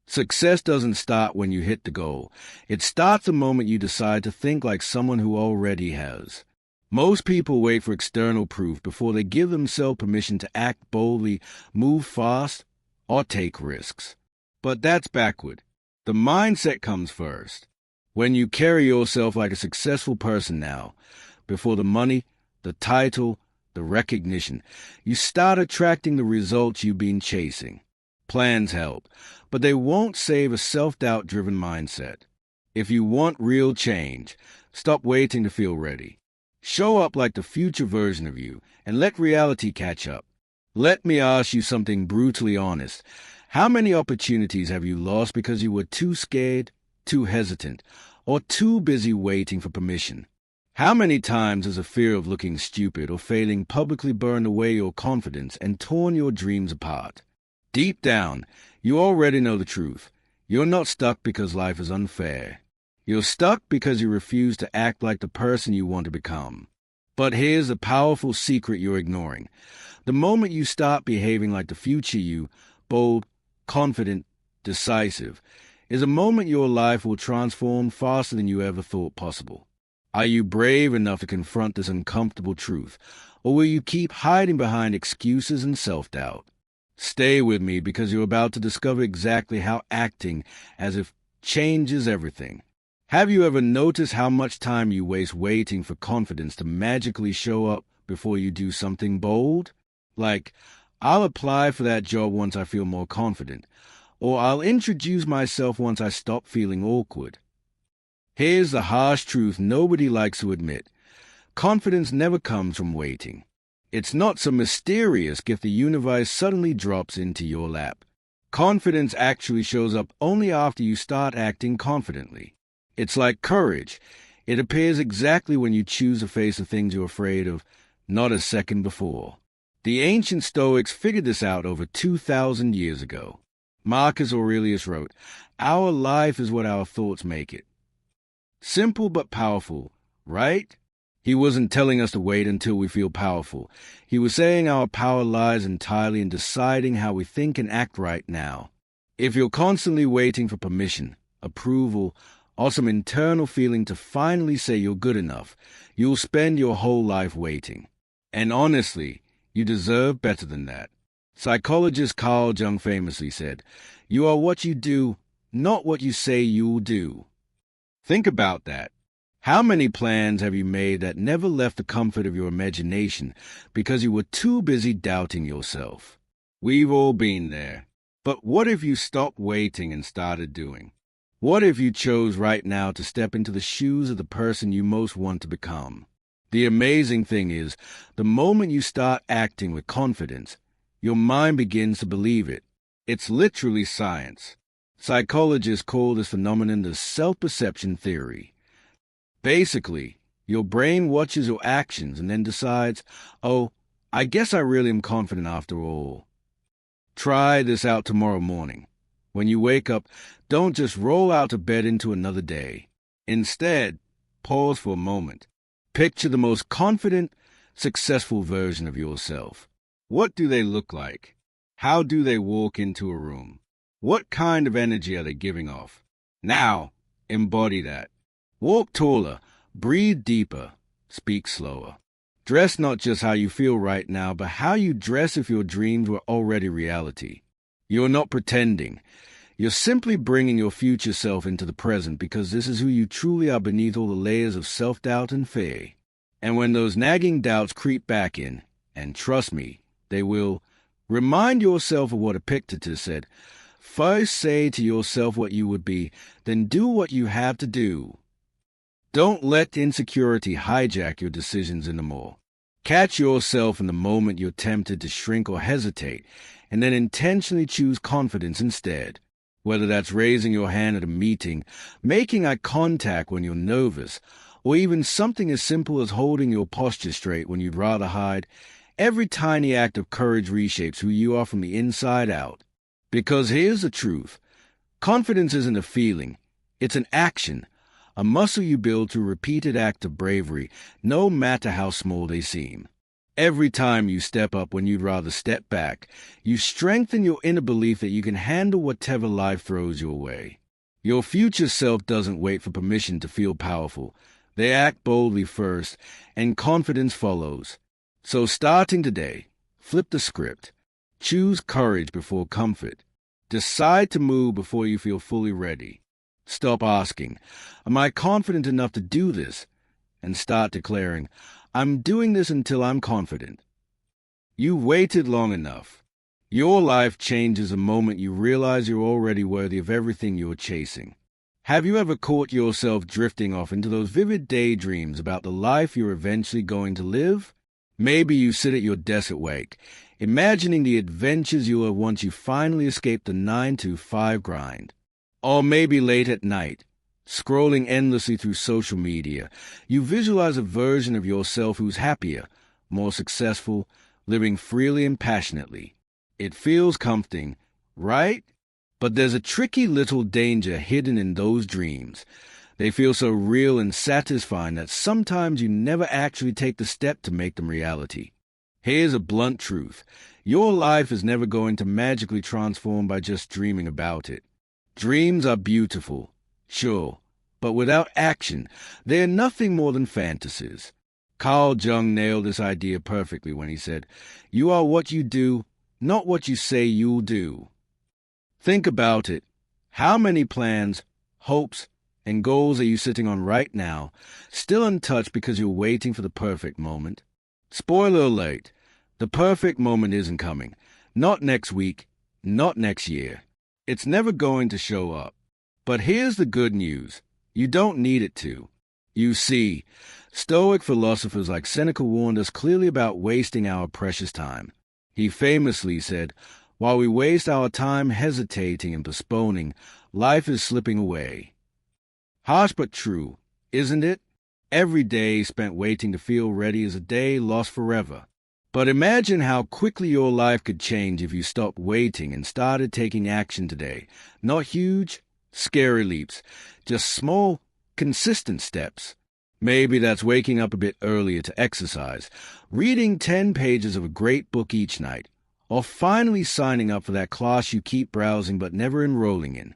Success doesn't start when you hit the goal. It starts the moment you decide to think like someone who already has. Most people wait for external proof before they give themselves permission to act boldly, move fast, or take risks. But that's backward. The mindset comes first. When you carry yourself like a successful person now, before the money, the title, the recognition, you start attracting the results you've been chasing. Plans help, but they won't save a self-doubt-driven mindset. If you want real change, stop waiting to feel ready. Show up like the future version of you, and let reality catch up. Let me ask you something brutally honest. How many opportunities have you lost because you were too scared, too hesitant, or too busy waiting for permission? How many times has a fear of looking stupid or failing publicly burned away your confidence and torn your dreams apart? Deep down, you already know the truth. You're not stuck because life is unfair. You're stuck because you refuse to act like the person you want to become. But here's a powerful secret you're ignoring. The moment you start behaving like the future you, bold, confident, decisive, is a moment your life will transform faster than you ever thought possible. Are you brave enough to confront this uncomfortable truth, or will you keep hiding behind excuses and self-doubt? Stay with me because you're about to discover exactly how acting as if changes everything. Have you ever noticed how much time you waste waiting for confidence to magically show up before you do something bold? Like, I'll apply for that job once I feel more confident, or I'll introduce myself once I stop feeling awkward. Here's the harsh truth nobody likes to admit. Confidence never comes from waiting. It's not some mysterious gift the universe suddenly drops into your lap. Confidence actually shows up only after you start acting confidently. It's like courage. It appears exactly when you choose to face the things you're afraid of, not a second before. The ancient Stoics figured this out over 2,000 years ago. Marcus Aurelius wrote, "Our life is what our thoughts make it." Simple but powerful, right? He wasn't telling us to wait until we feel powerful. He was saying our power lies entirely in deciding how we think and act right now. If you're constantly waiting for permission, approval, or some internal feeling to finally say you're good enough, you'll spend your whole life waiting. And honestly, you deserve better than that. Psychologist Carl Jung famously said, "You are what you do, not what you say you'll do." Think about that. How many plans have you made that never left the comfort of your imagination because you were too busy doubting yourself? We've all been there. But what if you stopped waiting and started doing? What if you chose right now to step into the shoes of the person you most want to become? The amazing thing is, the moment you start acting with confidence, your mind begins to believe it. It's literally science. Psychologists call this phenomenon the self-perception theory. Basically, your brain watches your actions and then decides, "Oh, I guess I really am confident after all." Try this out tomorrow morning. When you wake up, don't just roll out of bed into another day. Instead, pause for a moment. Picture the most confident, successful version of yourself. What do they look like? How do they walk into a room? What kind of energy are they giving off? Now, embody that. Walk taller, breathe deeper, speak slower. Dress not just how you feel right now, but how you dress if your dreams were already reality. You're not pretending. You're simply bringing your future self into the present because this is who you truly are beneath all the layers of self-doubt and fear. And when those nagging doubts creep back in, and trust me, they will, remind yourself of what Epictetus said. First say to yourself what you would be, then do what you have to do. Don't let insecurity hijack your decisions anymore. Catch yourself in the moment you're tempted to shrink or hesitate, and then intentionally choose confidence instead. Whether that's raising your hand at a meeting, making eye contact when you're nervous, or even something as simple as holding your posture straight when you'd rather hide, every tiny act of courage reshapes who you are from the inside out. Because here's the truth. Confidence isn't a feeling. It's an action, a muscle you build through repeated acts of bravery, no matter how small they seem. Every time you step up when you'd rather step back, you strengthen your inner belief that you can handle whatever life throws your way. Your future self doesn't wait for permission to feel powerful. They act boldly first, and confidence follows. So starting today, flip the script. Choose courage before comfort. Decide to move before you feel fully ready. Stop asking, "Am I confident enough to do this?" and start declaring, "I'm doing this until I'm confident." You've waited long enough. Your life changes the moment you realize you're already worthy of everything you're chasing. Have you ever caught yourself drifting off into those vivid daydreams about the life you're eventually going to live? Maybe you sit at your desk at work, imagining the adventures you'll have once you finally escape the 9-to-5 grind. Or maybe late at night, scrolling endlessly through social media, you visualize a version of yourself who's happier, more successful, living freely and passionately. It feels comforting, right? But there's a tricky little danger hidden in those dreams. They feel so real and satisfying that sometimes you never actually take the step to make them reality. Here's a blunt truth. Your life is never going to magically transform by just dreaming about it. Dreams are beautiful, sure, but without action, they are nothing more than fantasies. Carl Jung nailed this idea perfectly when he said, "You are what you do, not what you say you'll do." Think about it. How many plans, hopes, and goals are you sitting on right now, still untouched because you're waiting for the perfect moment? Spoiler alert, the perfect moment isn't coming. Not next week, not next year. It's never going to show up. But here's the good news. You don't need it to. You see, Stoic philosophers like Seneca warned us clearly about wasting our precious time. He famously said, "While we waste our time hesitating and postponing, life is slipping away." Harsh but true, isn't it? Every day spent waiting to feel ready is a day lost forever. But imagine how quickly your life could change if you stopped waiting and started taking action today. Not huge, scary leaps, just small, consistent steps. Maybe that's waking up a bit earlier to exercise, reading 10 pages of a great book each night, or finally signing up for that class you keep browsing but never enrolling in.